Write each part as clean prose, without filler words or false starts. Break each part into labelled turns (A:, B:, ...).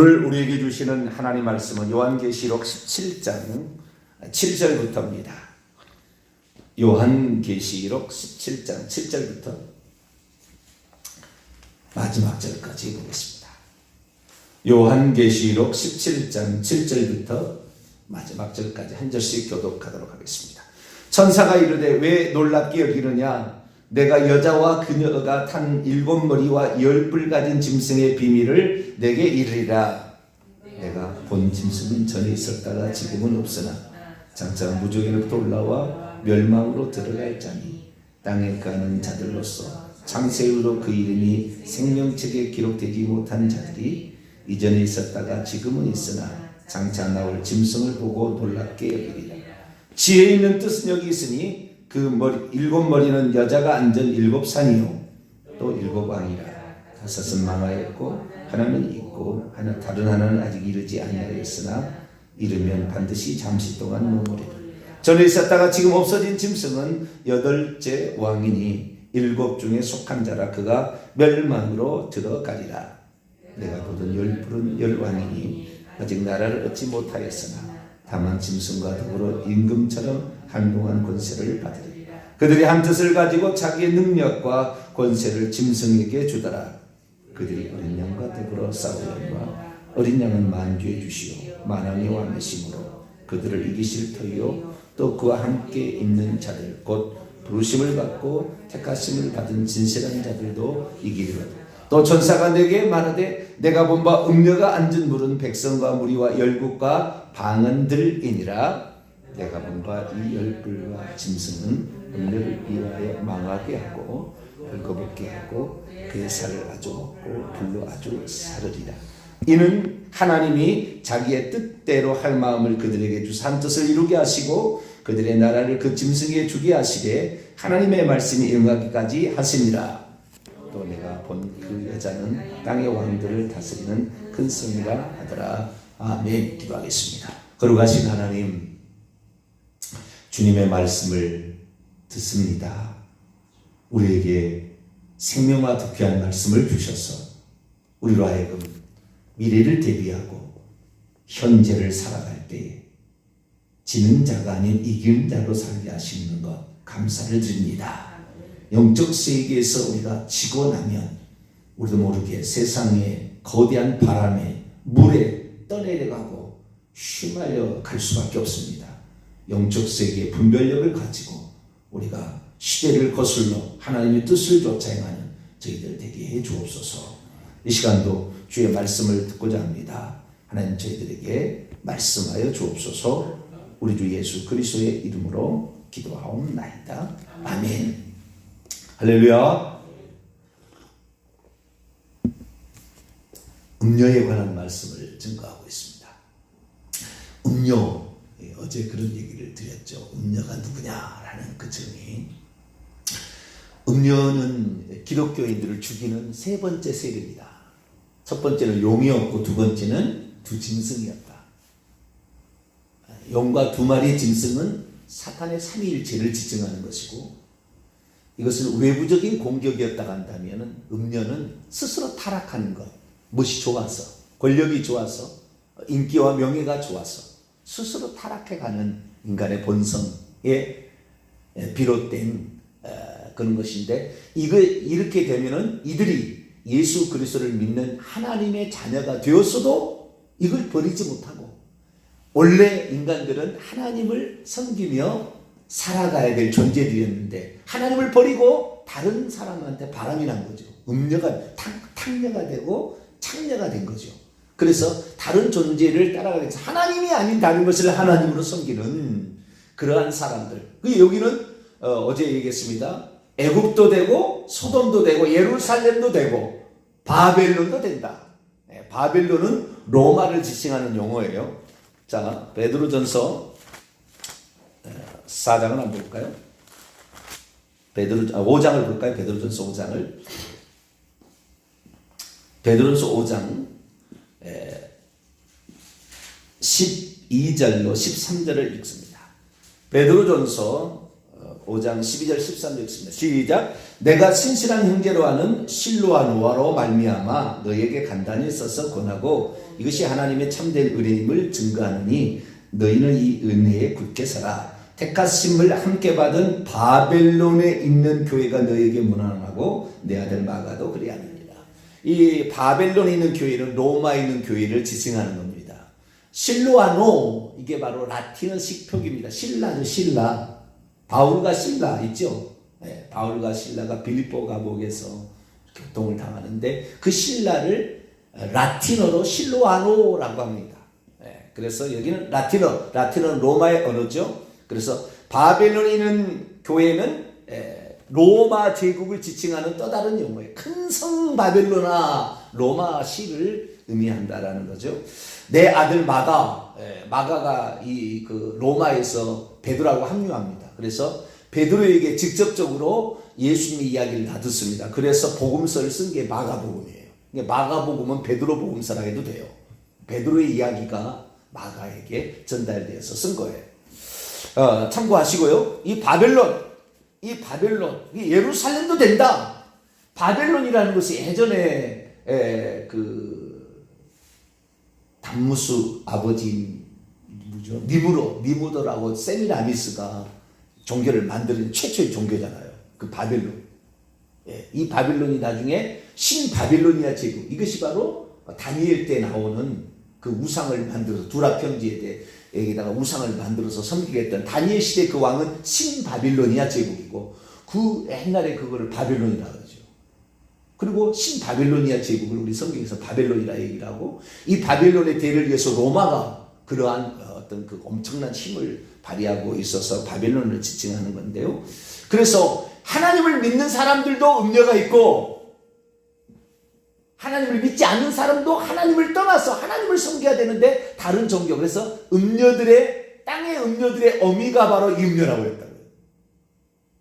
A: 오늘 우리에게 주시는 하나님 말씀은 요한계시록 17장 7절부터입니다. 요한계시록 17장 7절부터 마지막 절까지 보겠습니다. 요한계시록 17장 7절부터 마지막 절까지 한 절씩 교독하도록 하겠습니다. 천사가 이르되 왜 놀랍게 여기느냐? 내가 여자와 그녀가 탄 7머리와 10뿔 가진 짐승의 비밀을 내게 이르리라. 내가 본 짐승은 전에 있었다가 지금은 없으나 장차 무적에로부터 올라와 멸망으로 들어갈 자니 땅에 가는 자들로서 창세후로 그 이름이 생명책에 기록되지 못한 자들이 이전에 있었다가 지금은 있으나 장차 나올 짐승을 보고 놀랍게 여기리라. 지혜 있는 뜻은 여기 있으니 그 머리, 7머리는 여자가 앉은 7산이요 또 7왕이라. 5은 망하였고 하나는 있고 다른 하나는 아직 이르지 아니하였으나 이르면 반드시 잠시 동안 머무리라. 전에 있었다가 지금 없어진 짐승은 8째 왕이니 7 중에 속한 자라. 그가 멸망으로 들어가리라. 내가 보던 10뿔은 10왕이니 아직 나라를 얻지 못하였으나 다만 짐승과 더불어 임금처럼 한동안 권세를 받으리. 그들이 한 뜻을 가지고 자기의 능력과 권세를 짐승에게 주더라. 그들이 어린 양과 더불어 싸우려니와 어린 양은 만주의 주시오 만왕의 왕이시므로 그들을 이기실 터이요 또 그와 함께 있는 자들 곧 부르심을 받고 택하심을 받은 진실한 자들도 이기리로다. 또 천사가 내게 말하되 내가 본 바 음녀가 앉은 물은 백성과 무리와 열국과 방언들이니라. 내가 본 바 이 10뿔과 짐승은 음녀를 위하여 망하게 하고 헐거벗게 하고 그의 살을 아주 먹고 불로 아주 사르리라. 이는 하나님이 자기의 뜻대로 할 마음을 그들에게 주사 한 뜻을 이루게 하시고 그들의 나라를 그 짐승에게 주게 하시되 하나님의 말씀이 응하기까지 하시니라. 또 내가 본 그 여자는 땅의 왕들을 다스리는 큰 성이라 하더라. 아멘. 기도하겠습니다. 거룩하신 하나님, 주님의 말씀을 듣습니다. 우리에게 생명과 득회한 말씀을 주셔서 우리로 하여금 미래를 대비하고 현재를 살아갈 때에 지는 자가 아닌 이기는 자로 살게 하시는 것 감사를 드립니다. 영적 세계에서 우리가 지고 나면 우리도 모르게 세상의 거대한 바람에 물에 떠내려가고 휘말려 갈 수밖에 없습니다. 영적 세계의 분별력을 가지고 우리가 시대를 거슬러 하나님의 뜻을 쫓아 행하는 저희들 되게 해 주옵소서. 이 시간도 주의 말씀을 듣고자 합니다. 하나님 저희들에게 말씀하여 주옵소서. 우리 주 예수 그리스도의 이름으로 기도하옵나이다. 아멘. 할렐루야. 음녀에 관한 말씀을 증거하고 있습니다. 음녀, 어제 그런 얘기를 드렸죠. 음녀가 누구냐라는 그 점이, 음녀는 기독교인들을 죽이는 세 번째 세력이다. 첫 번째는 용이었고 두 번째는 두 짐승이었다. 용과 2마리의 짐승은 사탄의 삼위일체를 지칭하는 것이고, 이것은 외부적인 공격이었다고 한다면 음녀는 스스로 타락하는 것, 무엇이 좋아서, 권력이 좋아서, 인기와 명예가 좋아서 스스로 타락해가는 인간의 본성에 비롯된 그런 것인데, 이렇게 되면은 이들이 예수 그리스도를 믿는 하나님의 자녀가 되었어도 이걸 버리지 못하고, 원래 인간들은 하나님을 섬기며 살아가야 될 존재들이었는데 하나님을 버리고 다른 사람한테 바람이 난 거죠. 음녀가 탕녀가 되고 창녀가 된 거죠. 그래서 다른 존재를 따라가기 위해서 하나님이 아닌 다른 것을 하나님으로 섬기는 그러한 사람들. 여기는 어제 얘기했습니다. 애굽도 되고 소돔도 되고 예루살렘도 되고 바벨론도 된다. 바벨론은 로마를 지칭하는 용어예요. 자, 베드로전서 4장을 한번 볼까요? 5장을 볼까요? 베드로전서 5장을. 베드로전서 5장 12절로 13절을 읽습니다. 베드로전서 5장 12절 13절 있습니다. 시작. 내가 신실한 형제로 하는 실로와 노아로 말미암아 너에게 간단히 써서 권하고 이것이 하나님의 참된 은혜임을 증거하느니 너희는 이 은혜에 굳게 서라. 택하심을 함께 받은 바벨론에 있는 교회가 너에게 무난하고 내 아들 마가도 그리하느니라. 이 바벨론에 있는 교회는 로마에 있는 교회를 지칭하는 겁니다. 실로아노, 이게 바로 라틴어식 표기입니다. 신라죠, 신라. 바울과 신라 있죠. 네, 바울과 신라가 빌립보 감옥에서 교통을 당하는데 그 신라를 라틴어로 실로아노라고 합니다. 네, 그래서 여기는 라틴어는 로마의 언어죠. 그래서 바벨론에 있는 교회는 로마 제국을 지칭하는 또 다른 용어예요. 큰 성 바벨로나 로마시를 의미한다라는 거죠. 내 아들 마가가 이 그 로마에서 베드로하고 합류합니다. 그래서 베드로에게 직접적으로 예수님의 이야기를 다 듣습니다. 그래서 복음서를 쓴 게 마가복음이에요. 마가복음은 베드로 복음서라 해도 돼요. 베드로의 이야기가 마가에게 전달되어서 쓴 거예요. 참고하시고요. 이 바벨론, 이 예루살렘도 된다. 바벨론이라는 것이 예전에 그 담무스 아버지 누구죠? 니무도라고 세미라미스가 종교를 만드는 최초의 종교잖아요. 그 바벨론. 이 바벨론이 나중에 신바빌로니아 제국, 이것이 바로 다니엘 때 나오는 그 우상을 만들어서 두라 평지에다가 우상을 만들어서 섬기겠던 다니엘 시대 그 왕은 신바빌로니아 제국이고 그 옛날에 그거를 바벨론이라 그러죠. 그리고 신바빌로니아 제국을 우리 성경에서 바벨론이라 얘기를 하고 이 바벨론의 대를 위해서 로마가 그러한 어떤 그 엄청난 힘을 발휘하고 있어서 바벨론을 지칭하는 건데요. 그래서 하나님을 믿는 사람들도 음녀가 있고 하나님을 믿지 않는 사람도 하나님을 떠나서 하나님을 섬겨야 되는데 다른 종교, 그래서 땅의 음녀들의 어미가 바로 이 음녀라고 했다고요.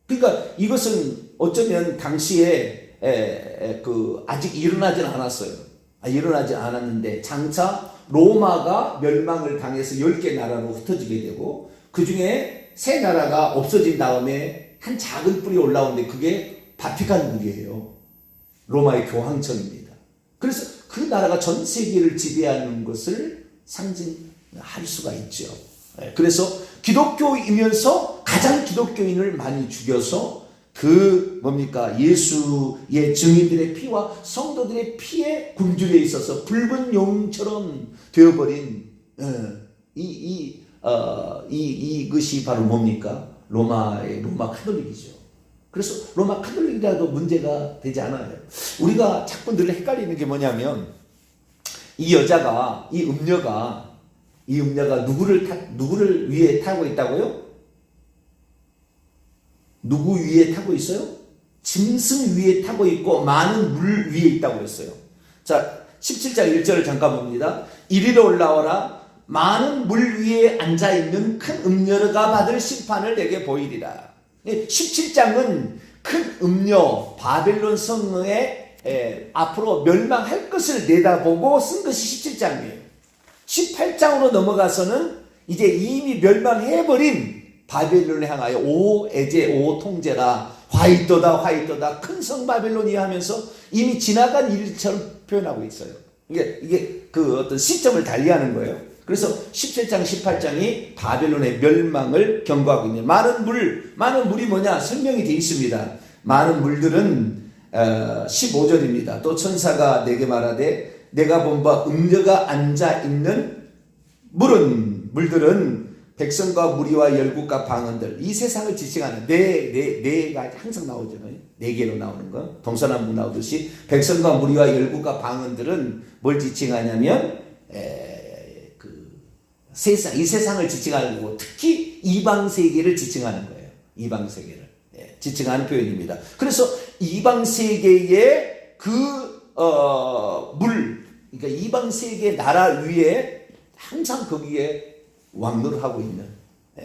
A: 그러니까 이것은 어쩌면 당시에 아직 일어나진 않았어요. 일어나지 않았는데 장차 로마가 멸망을 당해서 10개 나라로 흩어지게 되고 그 중에 3나라가 없어진 다음에 한 작은 뿔이 올라오는데 그게 바티칸 국이에요. 로마의 교황청입니다. 그래서 그 나라가 전 세계를 지배하는 것을 상징할 수가 있죠. 그래서 기독교이면서 가장 기독교인을 많이 죽여서 예수의 증인들의 피와 성도들의 피에 굶주려 있어서 붉은 용처럼 되어버린 이것이 바로 뭡니까? 로마 카톨릭이죠. 그래서 로마 카톨릭이라도 문제가 되지 않아요. 우리가 자꾸 늘 헷갈리는 게 뭐냐면 이 음녀가 누구를 위에 타고 있다고요? 누구 위에 타고 있어요? 짐승 위에 타고 있고 많은 물 위에 있다고 했어요. 자, 17장 1절을 잠깐 봅니다. 이리로 올라오라. 많은 물 위에 앉아있는 큰 음녀가 받을 심판을 내게 보이리라. 17장은 큰 음녀 바벨론 성에 앞으로 멸망할 것을 내다보고 쓴 것이 17장이에요. 18장으로 넘어가서는 이제 이미 멸망해버린 바벨론을 향하여 오 통제라 화이토다 큰 성 바벨론이 하면서 이미 지나간 일처럼 표현하고 있어요. 이게 그 어떤 시점을 달리하는 거예요. 그래서 17장 18장이 바벨론의 멸망을 경고하고 있는 많은 물이 뭐냐 설명이 되어 있습니다. 많은 물들은 15절입니다. 또 천사가 내게 말하되 내가 본 바 음녀가 앉아있는 물들은 백성과 무리와 열국과 방언들, 이 세상을 지칭하는 네가 항상 나오잖아요. 4개로 나오는 거. 동서남북 나오듯이 백성과 무리와 열국과 방언들은 뭘 지칭하냐면 이 세상을 지칭하고 특히 이방 세계를 지칭하는 거예요. 이방 세계를 지칭하는 표현입니다. 그래서 이방 세계의 그러니까 이방 세계 나라 위에 항상 거기에 왕노를 하고 있는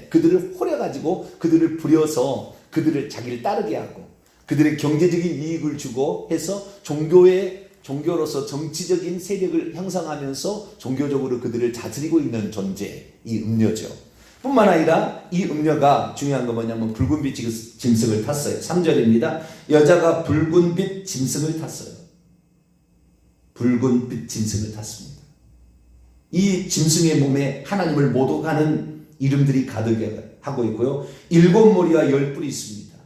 A: 그들을 홀해가지고 그들을 부려서 그들을 자기를 따르게 하고 그들의 경제적인 이익을 주고 해서 종교로서 정치적인 세력을 형성하면서 종교적으로 그들을 다스리고 있는 존재, 이 음녀죠. 뿐만 아니라 이 음녀가 중요한 건 뭐냐면 붉은빛 짐승을 탔어요. 3절입니다. 여자가 붉은빛 짐승을 탔어요. 붉은빛 짐승을 탔습니다. 이 짐승의 몸에 하나님을 모독하는 이름들이 가득하고 있고요. 7머리와 10뿔이 있습니다.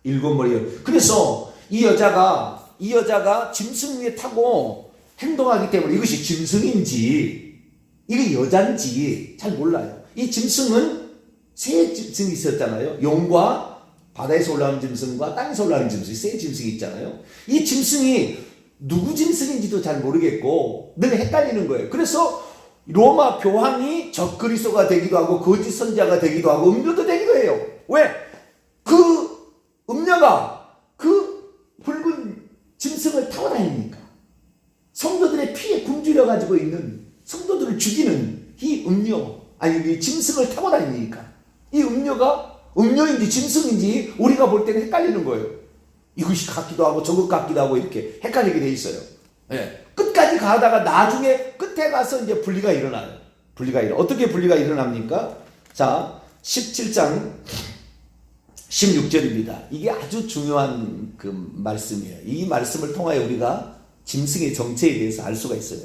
A: 7머리. 그래서 이 여자가 짐승 위에 타고 행동하기 때문에 이것이 짐승인지 이게 여잔지 잘 몰라요. 이 짐승은 세 짐승이 있었잖아요. 용과 바다에서 올라오는 짐승과 땅에서 올라오는 짐승, 세 짐승이 있잖아요. 이 짐승이 누구 짐승인지도 잘 모르겠고 늘 헷갈리는 거예요. 그래서 로마 교황이 적그리스도가 되기도 하고 거짓 선지자가 되기도 하고 음료도 되기도 해요. 왜? 그 음료가 그 붉은 짐승을 타고 다니니까. 성도들의 피에 굶주려 가지고 있는 성도들을 죽이는 이 음료, 아니 이 짐승을 타고 다니니까. 이 음료가 음료인지 짐승인지 우리가 볼 때는 헷갈리는 거예요. 이것이 같기도 하고 저것 같기도 하고 이렇게 헷갈리게 돼 있어요. 예. 끝까지 가다가 나중에 끝에 가서 이제 분리가 일어나요. 어떻게 분리가 일어납니까? 자, 17장 16절입니다. 이게 아주 중요한 그 말씀이에요. 이 말씀을 통하여 우리가 짐승의 정체에 대해서 알 수가 있어요.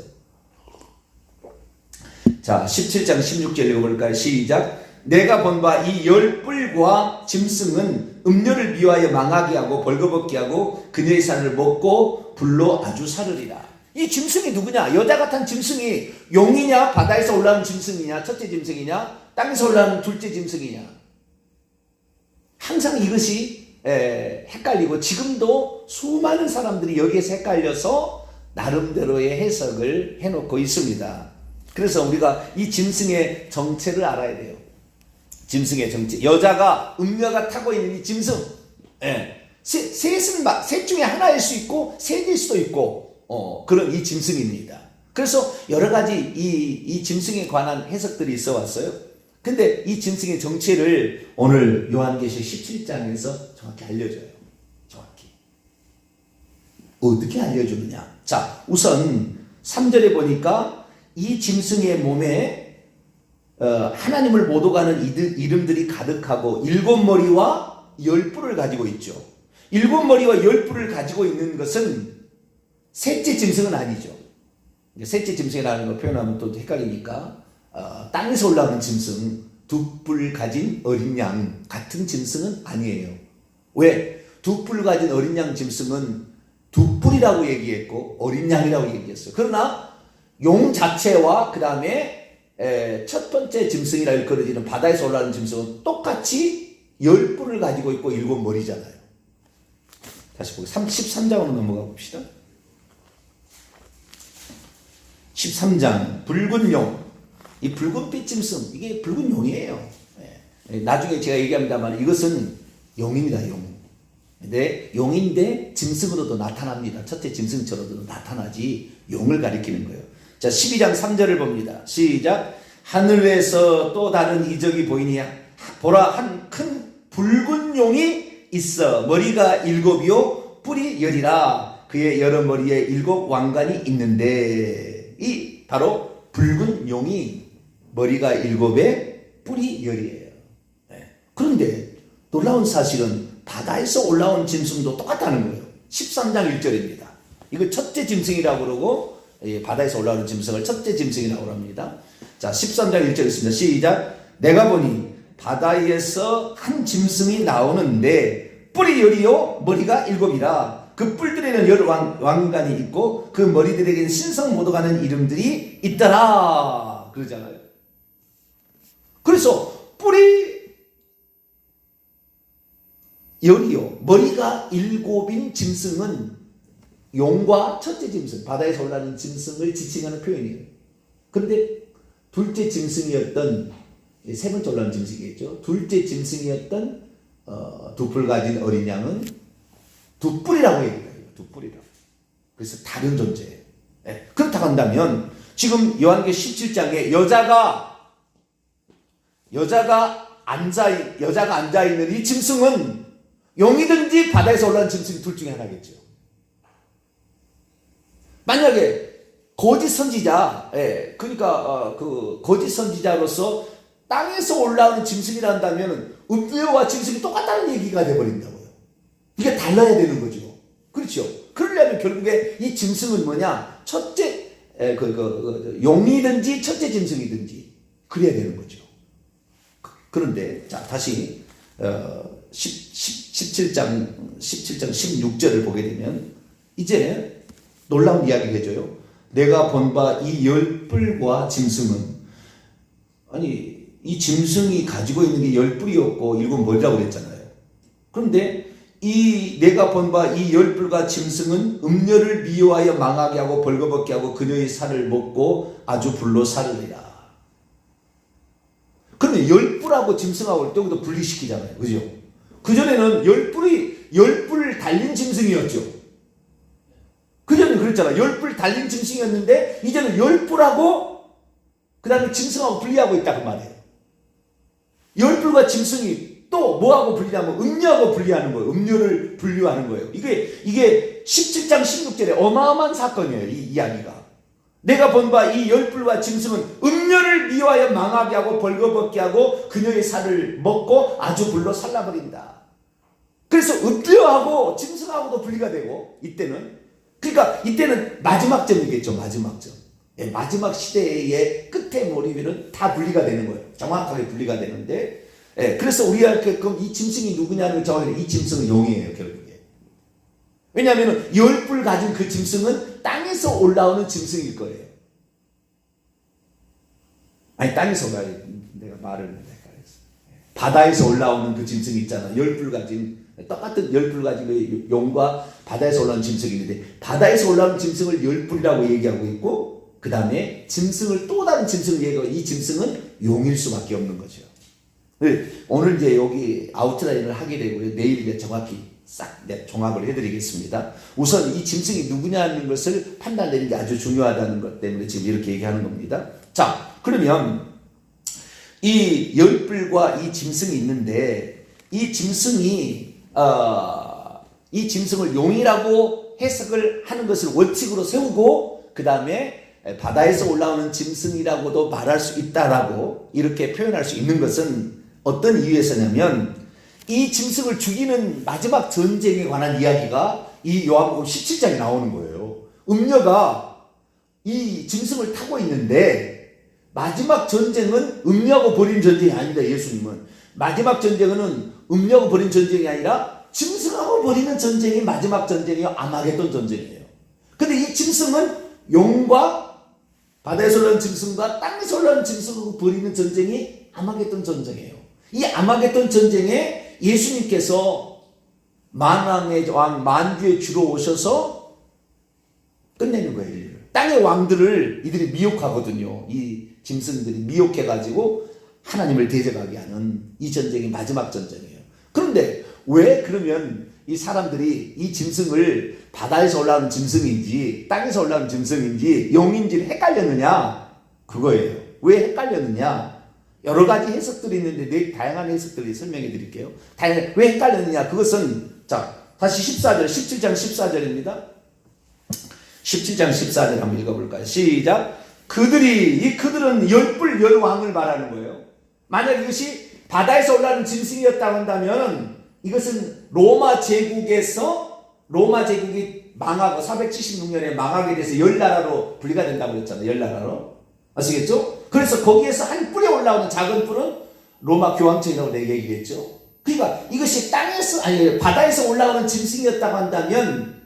A: 자, 17장 16절 읽어볼까요? 시작. 내가 본 바 이 10뿔과 짐승은 음료를 미워하여 망하게 하고 벌거벗게 하고 그녀의 산을 먹고 불로 아주 사르리라. 이 짐승이 누구냐? 여자가 탄 짐승이 용이냐? 바다에서 올라오는 짐승이냐? 첫째 짐승이냐? 땅에서 올라오는 둘째 짐승이냐? 항상 이것이 헷갈리고 지금도 수많은 사람들이 여기에서 헷갈려서 나름대로의 해석을 해놓고 있습니다. 그래서 우리가 이 짐승의 정체를 알아야 돼요. 짐승의 정체. 여자가 음녀가 타고 있는 이 짐승. 셋 중에 하나일 수 있고 셋일 수도 있고 그런 이 짐승입니다. 그래서 여러 가지 이 짐승에 관한 해석들이 있어 왔어요. 근데 이 짐승의 정체를 오늘 요한계시록 17장에서 정확히 알려줘요. 정확히. 어떻게 알려주느냐. 자, 우선 3절에 보니까 이 짐승의 몸에 하나님을 모독하는 이름들이 가득하고 7머리와 10뿔을 가지고 있죠. 7머리와 10뿔을 가지고 있는 것은 셋째 짐승은 아니죠. 셋째 짐승이라는 걸 표현하면 또 헷갈리니까 땅에서 올라오는 짐승, 2뿔 가진 어린 양 같은 짐승은 아니에요. 왜? 2뿔 가진 어린 양 짐승은 2뿔이라고 얘기했고 어린 양이라고 얘기했어요. 그러나 용 자체와 그 다음에 첫 번째 짐승이라 일컬어지는 바다에서 올라오는 짐승은 똑같이 10뿔을 가지고 있고 7머리잖아요. 다시 보고 13장으로 넘어가 봅시다. 13장 붉은 용. 이 붉은빛 짐승, 이게 붉은 용이에요. 나중에 제가 얘기합니다만 이것은 용입니다. 용. 근데 용인데 짐승으로도 나타납니다. 첫째 짐승처럼도 나타나지 용을 가리키는 거예요. 자, 12장 3절을 봅니다. 시작. 하늘에서 또 다른 이적이 보이니 보라, 한 큰 붉은 용이 있어. 머리가 7이요 뿔이 10이라. 그의 여러 머리에 7 왕관이 있는데 이 바로 붉은 용이 머리가 7에 뿔이 10이에요. 그런데 놀라운 사실은 바다에서 올라온 짐승도 똑같다는 거예요. 13장 1절입니다. 이거 첫째 짐승이라고 그러고 바다에서 올라오는 짐승을 첫째 짐승이라고 합니다. 자, 13장 1절 있습니다. 시작. 내가 보니 바다에서 한 짐승이 나오는데 뿔이 10이요 머리가 7이라. 그 뿔들에는 10 왕관이 있고 그 머리들에게는 신성 모독하는 이름들이 있더라 그러잖아요. 그래서 뿔이 10이요 머리가 7인 짐승은 용과 첫째 짐승, 바다에서 올라오는 짐승을 지칭하는 표현이에요. 그런데 둘째 짐승이었던, 세 번째 올라오는 짐승이겠죠. 둘째 짐승이었던 2뿔 가진 어린 양은 2뿔이라고 얘기해요. 2뿔이라고. 그래서 다른 존재예요. 그렇다고 한다면 지금 요한계시록 17장에 여자가 앉아 있는 이 짐승은 용이든지 바다에서 올라온 짐승 둘 중에 하나겠죠. 만약에 거짓 선지자, 그러니까 그 거짓 선지자로서 땅에서 올라오는 짐승이라 한다면 음녀와 짐승이 똑같다는 얘기가 돼버린다고요. 이게 달라야 되는 거죠. 그렇죠. 그러려면 결국에 이 짐승은 뭐냐? 첫째, 용이든지 첫째 짐승이든지 그래야 되는 거죠. 그런데, 자, 다시, 17장 16절을 보게 되면, 이제 놀라운 이야기를 해줘요. 내가 본 바 이 열뿔과 짐승은, 아니, 이 짐승이 가지고 있는 게 열뿔이었고, 일곱 머리라고 그랬잖아요. 그런데, 내가 본 바 이 열뿔과 짐승은 음녀를 미워하여 망하게 하고 벌거벗게 하고 그녀의 살을 먹고 아주 불로 살으리라. 그러면 열뿔하고 짐승하고 여기도 분리시키잖아요. 그죠? 그전에는 열뿔 달린 짐승이었죠. 그전에는 그랬잖아요. 열뿔 달린 짐승이었는데 이제는 열뿔하고 그 다음에 짐승하고 분리하고 있다 그 말이에요. 열뿔과 짐승이 또 뭐하고 분리하면 음녀하고 분리하는 거예요. 음녀를 분류하는 거예요. 이게 17장 16절에 어마어마한 사건이에요. 이 이야기가. 내가 본 바 이 열뿔과 짐승은 음녀를 미워하여 망하게 하고 벌거벗게 하고 그녀의 살을 먹고 아주 불로 살라버린다. 그래서 음녀하고 짐승하고도 분리가 되고 이때는 그러니까 이때는 마지막 점이겠죠. 마지막 점. 예, 마지막 시대의 끝에 몰입에는 다 분리가 되는 거예요. 정확하게 분리가 되는데 예, 그래서 우리가 그럼 이 짐승이 누구냐는 정확히 이 짐승은 용이에요. 결국에. 왜냐하면 열뿔 가진 그 짐승은 땅에서 올라오는 짐승일 거예요. 아니 땅에서 올라오는 내가 말을 헷갈렸어. 바다에서 올라오는 그 짐승이 있잖아. 열뿔 가진 똑같은 열뿔 가진 그 용과 바다에서 올라오는 짐승이 있는데 바다에서 올라오는 짐승을 열뿔이라고 얘기하고 있고 그 다음에 짐승을 또 다른 짐승을 얘기하고 이 짐승은 용일 수밖에 없는 거죠. 오늘 이제 여기 아웃라인을 하게 되고요. 내일 이제 정확히 싹 종합을 해드리겠습니다. 우선 이 짐승이 누구냐는 것을 판단내는 게 아주 중요하다는 것 때문에 지금 이렇게 얘기하는 겁니다. 자, 그러면 이 열뿔과 이 짐승이 있는데 이 짐승을 용이라고 해석을 하는 것을 원칙으로 세우고 그 다음에 바다에서 올라오는 짐승이라고도 말할 수 있다라고 이렇게 표현할 수 있는 것은 어떤 이유에서냐면 이 짐승을 죽이는 마지막 전쟁에 관한 이야기가 이 요한복음 17장에 나오는 거예요. 음녀가 이 짐승을 타고 있는데 마지막 전쟁은 음녀하고 벌인 전쟁이 아니다. 예수님은 마지막 전쟁은 음녀하고 벌인 전쟁이 아니라 짐승하고 벌이는 전쟁이 마지막 전쟁이요. 아마겟돈 전쟁이에요. 근데 이 짐승은 용과 바다에서 올라오는 짐승과 땅에서 올라오는 짐승하고 벌이는 전쟁이 아마겟돈 전쟁이에요. 이 아마겟돈 전쟁에 예수님께서 만왕의 왕 만주의 주로 오셔서 끝내는 거예요. 인류를. 땅의 왕들을 이들이 미혹하거든요. 이 짐승들이 미혹해가지고 하나님을 대적하게 하는 이 전쟁이 마지막 전쟁이에요. 그런데 왜 그러면 이 사람들이 이 짐승을 바다에서 올라오는 짐승인지 땅에서 올라오는 짐승인지 용인지를 헷갈렸느냐? 그거예요. 왜 헷갈렸느냐? 여러 가지 해석들이 있는데 다양한 해석들을 설명해 드릴게요. 왜 헷갈렸느냐? 그것은 자 다시 14절 17장 14절입니다. 17장 14절 한번 읽어볼까요? 시작. 그들은 열뿔 열왕을 말하는 거예요. 만약 이것이 바다에서 올라오는 짐승이었다고 한다면 이것은 로마 제국이 망하고 476년에 망하게 돼서 열나라로 분리가 된다고 그랬잖아요. 열나라로. 아시겠죠? 그래서 거기에서 한 뿔에 올라오는 작은 뿔은 로마 교황청이라고 얘기했죠. 그러니까 이것이 바다에서 올라오는 짐승이었다고 한다면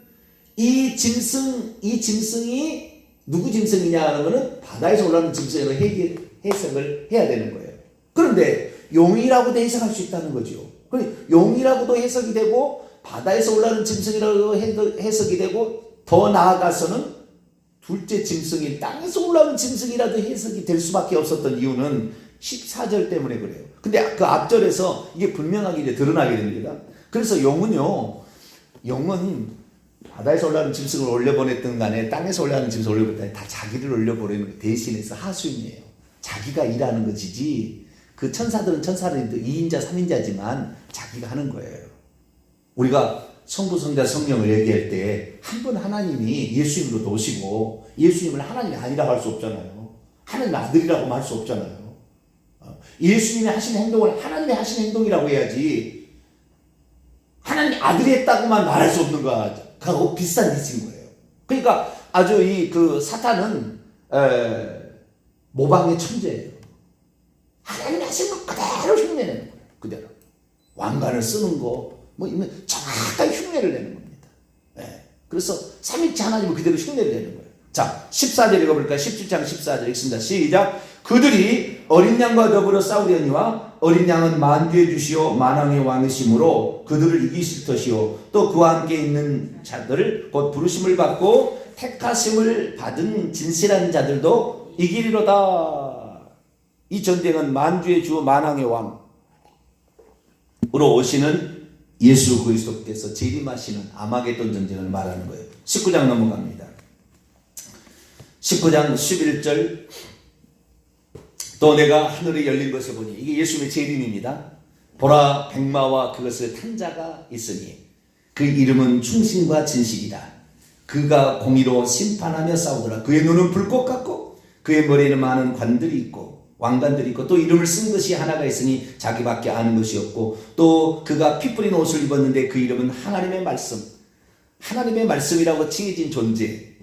A: 이 짐승이 누구 짐승이냐 하면은 바다에서 올라오는 짐승으로 해석을 해야 되는 거예요. 그런데 용이라고도 해석할 수 있다는 거죠. 용이라고도 해석이 되고 바다에서 올라오는 짐승이라고 해석이 되고 더 나아가서는 둘째 짐승인 땅에서 올라오는 짐승이라도 해석이 될 수밖에 없었던 이유는 14절 때문에 그래요. 근데 그 앞절에서 이게 분명하게 이제 드러나게 됩니다. 그래서 용은 바다에서 올라오는 짐승을 올려보냈든 간에 땅에서 올라오는 짐승을 올려보냈든 다 자기를 올려보내는 대신해서 하수인이에요. 자기가 일하는 것이지 그 천사들은 2인자 3인자지만 자기가 하는 거예요. 우리가 성부 성자 성령을 얘기할 때 한 분 하나님이 예수님으로 오시고 예수님을 하나님이 아니라고 할 수 없잖아요. 하나님 아들이라고 할 수 없잖아요. 예수님이 하신 행동을 하나님이 하신 행동이라고 해야지 하나님 아들이 했다고만 말할 수 없는 거하고 비슷한 짓인 거예요. 그러니까 아주 그 사탄은 모방의 천재예요. 하나님이 하신 것 그대로 흉내내는 거예요. 그대로 왕관을 쓰는 거 뭐 이런 정확하게 흉내를 내는 겁니다. 그래서 삼위일체 하나님을 그대로 흉내를 내는 거예요. 자, 14절 읽어볼까요? 17장 14절 읽습니다. 시작. 그들이 어린 양과 더불어 싸우려니와 어린 양은 만주의 주시오 만왕의 왕이시므로 그들을 이기실 것이요 또 그와 함께 있는 자들을 곧 부르심을 받고 택하심을 받은 진실한 자들도 이기리로다. 이 전쟁은 만주의 주 만왕의 왕으로 오시는 예수 그리스도께서 재림하시는 아마겟돈 전쟁을 말하는 거예요. 19장 넘어갑니다. 19장 11절. 또 내가 하늘이 열린 것을 보니, 이게 예수님의 재림입니다. 보라 백마와 그것을 탄 자가 있으니 그 이름은 충신과 진실이다. 그가 공의로 심판하며 싸우더라. 그의 눈은 불꽃 같고 그의 머리에는 많은 관들이 있고 왕관들이 있고 또 이름을 쓴 것이 하나가 있으니 자기밖에 아는 것이 없고 또 그가 피 뿌린 옷을 입었는데 그 이름은 하나님의 말씀. 하나님의 말씀이라고 칭해진 존재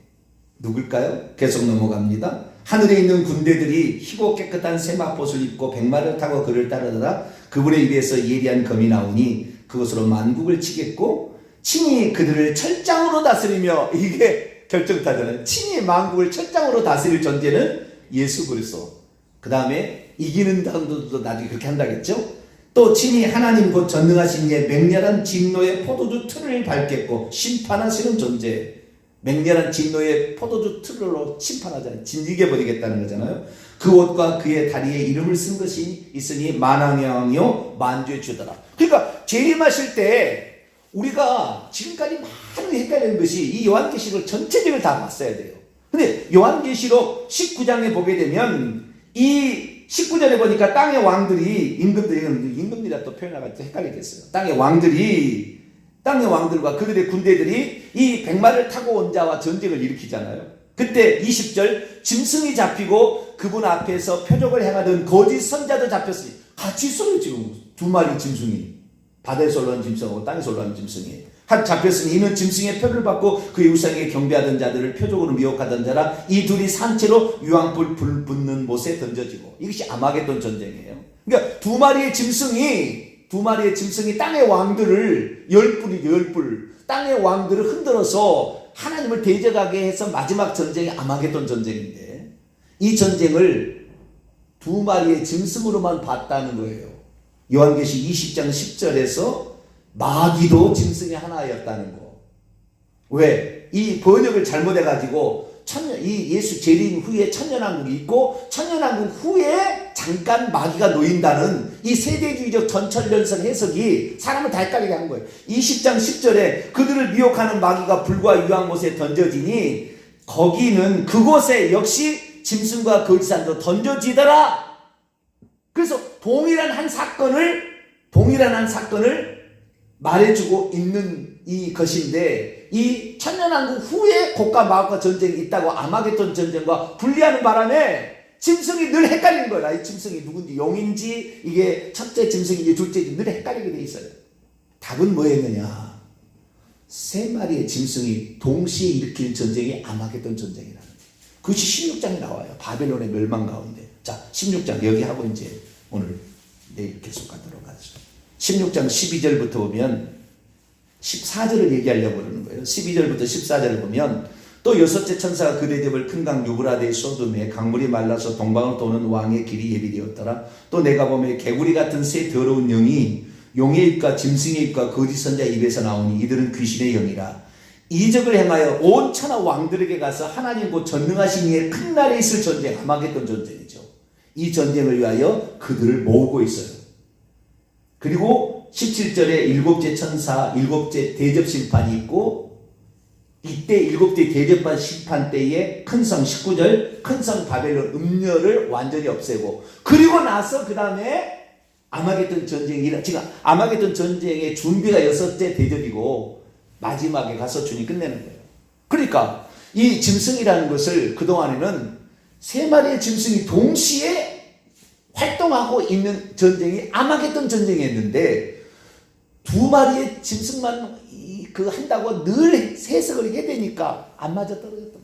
A: 누굴까요? 계속 넘어갑니다. 하늘에 있는 군대들이 희고 깨끗한 세마포를 입고 백마를 타고 그를 따르더라. 그분의 입에서 예리한 검이 나오니 그것으로 만국을 치겠고 친히 그들을 철장으로 다스리며, 이게 결정타잖아요. 친히 만국을 철장으로 다스릴 존재는 예수 그리스도. 그 다음에 이기는 당도도 나중에 그렇게 한다겠죠. 또 친히 하나님 곧 전능하신 이의 맹렬한 진노의 포도주 틀을 밟겠고 심판하시는 존재. 맹렬한 진노의 포도주 틀로 심판하잖아요. 진지게 버리겠다는 거잖아요. 그 옷과 그의 다리에 이름을 쓴 것이 있으니 만왕의 왕이요 만주의 주더라. 그러니까 재림하실 때 우리가 지금까지 많이 헷갈리는 것이 이 요한계시록 전체적으로 다 봤어야 돼요. 근데 요한계시록 19장에 보게 되면 이 19절에 보니까 땅의 왕들이 임금들이라 또 표현하기가 헷갈리겠어요. 땅의 왕들과 그들의 군대들이 이 백마를 타고 온 자와 전쟁을 일으키잖아요. 그때 20절 짐승이 잡히고 그분 앞에서 표적을 행하던 거짓 선자도 잡혔으니 같이 있어요. 지금 두 마리 짐승이 바다에서 올라온 짐승하고 땅에서 올라온 짐승이 잡혔으니 이는 짐승의 표를 받고 그의 우상에 경배하던 자들을 표적으로 미혹하던 자라. 이 둘이 산채로 유황불 붙는 못에 던져지고, 이것이 아마겟돈 전쟁이에요. 그러니까 두 마리의 짐승이 땅의 왕들을 열불 땅의 왕들을 흔들어서 하나님을 대적하게 해서 마지막 전쟁이 아마겟돈 전쟁인데, 이 전쟁을 두 마리의 짐승으로만 봤다는 거예요. 요한계시 20장 10절에서 마귀도 짐승의 하나였다는 거. 왜? 이 번역을 잘못해가지고 이 예수 재림 후에 천년왕국이 있고 천년왕국 후에 잠깐 마귀가 놓인다는 이 세대주의적 전철연설 해석이 사람을 다 헷갈리게 한 거예요. 20장 10절에 그들을 미혹하는 마귀가 불과 유황못에 던져지니 거기는 그곳에 역시 짐승과 거짓산도 던져지더라. 그래서 동일한 한 사건을 말해주고 있는 이 것인데, 이 천년왕국 후에 곡과 마곡과 전쟁이 있다고 아마겟돈 전쟁과 분리하는 바람에 짐승이 늘 헷갈리는 거야. 이 짐승이 누군지, 용인지 이게 첫째 짐승인지 둘째인지 늘 헷갈리게 돼 있어요. 답은 뭐였느냐? 세 마리의 짐승이 동시에 일으킨 전쟁이 아마겟돈 전쟁이라는 거예요. 그것이 16장에 나와요. 바벨론의 멸망 가운데. 자, 16장 여기 하고 이제 오늘 내일 계속 가도록 하죠. 16장 12절부터 보면 14절을 얘기하려고 그러는 거예요. 12절부터 14절을 보면 또 여섯째 천사가 그 대접을 큰 강 유브라데에 쏟음에 강물이 말라서 동방으로 도는 왕의 길이 예비되었더라. 또 내가 보면 개구리 같은 새 더러운 영이 용의 입과 짐승의 입과 거짓 선자의 입에서 나오니 이들은 귀신의 영이라. 이적을 행하여 온 천하 왕들에게 가서 하나님 곧 전능하신 이의 큰 날에 있을 전쟁, 아마겟돈 전쟁이죠. 이 전쟁을 위하여 그들을 모으고 있어요. 그리고 17절에 일곱째 천사, 일곱째 대접 심판이 있고, 이때 일곱째 대접반 심판 때에 큰 성 19절, 큰 성 바벨론 음녀를 완전히 없애고, 그리고 나서 그 다음에 아마겟돈 전쟁이 지금 아마겟돈 전쟁의 준비가 여섯째 대접이고 마지막에 가서 주님 끝내는 거예요. 그러니까 이 짐승이라는 것을 그동안에는 세 마리의 짐승이 동시에 활동하고 있는 전쟁이 아마겟돈 전쟁이었는데 두 마리의 짐승만 한다고 늘 해석을 해야 되니까 안 맞아 떨어졌던 거예요.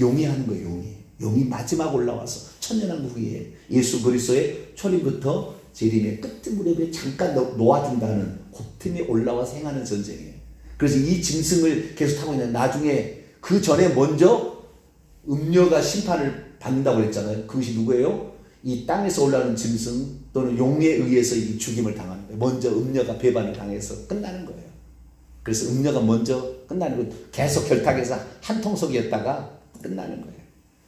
A: 용이 하는 거예요. 용이 마지막 올라와서 천년왕국 후에 예수 그리스도의 초림부터 재림의 끝 무렵에 잠깐 놓아준다는 그 틈에 올라와서 행하는 전쟁이에요. 그래서 이 짐승을 계속 타고 있는 나중에 그 전에 먼저 음녀가 심판을 받는다고 그랬잖아요. 그것이 누구예요? 이 땅에서 올라오는 짐승 또는 용에 의해서 이 죽임을 당하는 거예요. 먼저 음녀가 배반을 당해서 끝나는 거예요. 그래서 음녀가 먼저 끝나는 거예요. 계속 결탁해서 한 통속이었다가 끝나는 거예요.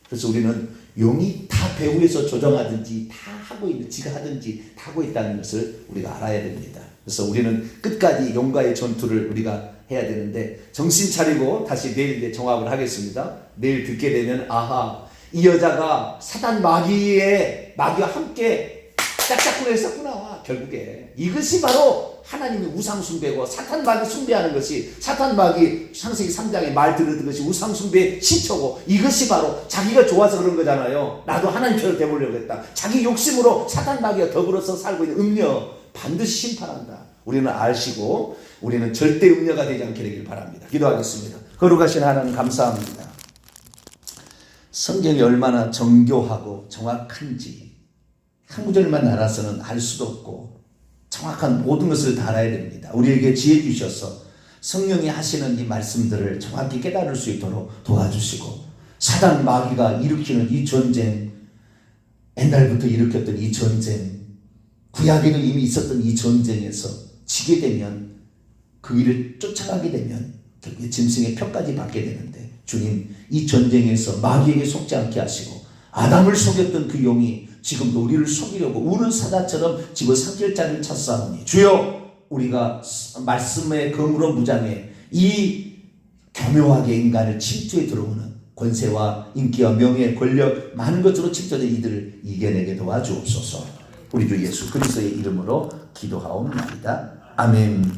A: 그래서 우리는 용이 다 배후에서 조정하든지 다 하고 있는, 지가 하든지 다 하고 있다는 것을 우리가 알아야 됩니다. 그래서 우리는 끝까지 용과의 전투를 우리가 해야 되는데 정신 차리고 다시 내일 정합을 하겠습니다. 내일 듣게 되면 아하, 이 여자가 사단 마귀와 함께 짝짝꿍을 했었구나. 결국에 이것이 바로 하나님의 우상 숭배고 사탄 마귀 숭배하는 것이 사탄 마귀 창세기 3장에 말 들었던 것이 우상 숭배의 시초고 이것이 바로 자기가 좋아서 그런 거잖아요. 나도 하나님처럼 되보려고 했다. 자기 욕심으로 사탄 마귀와 더불어서 살고 있는 음녀 반드시 심판한다. 우리는 아시고 우리는 절대 음녀가 되지 않게 되길 바랍니다. 기도하겠습니다. 거룩하신 하나님 감사합니다. 성경이 얼마나 정교하고 정확한지 한 구절만 알아서는 알 수도 없고 정확한 모든 것을 다 알아야 됩니다. 우리에게 지혜 주셔서 성령이 하시는 이 말씀들을 정확히 깨달을 수 있도록 도와주시고 사단 마귀가 일으키는 이 전쟁, 옛날부터 일으켰던 이 전쟁, 구약에는 이미 있었던 이 전쟁에서 지게 되면 그 일을 쫓아가게 되면 결국에 짐승의 표까지 받게 되는데 주님, 이 전쟁에서 마귀에게 속지 않게 하시고 아담을 속였던 그 용이 지금도 우리를 속이려고 우는 사자처럼 지금 삼킬 자를 찾사오니 주여, 우리가 말씀의 검으로 무장해 이 교묘하게 인간을 침투에 들어오는 권세와 인기와 명예, 권력 많은 것으로 침투된 이들을 이겨내게 도와주옵소서. 우리 주 예수 그리스도의 이름으로 기도하옵나이다. 아멘.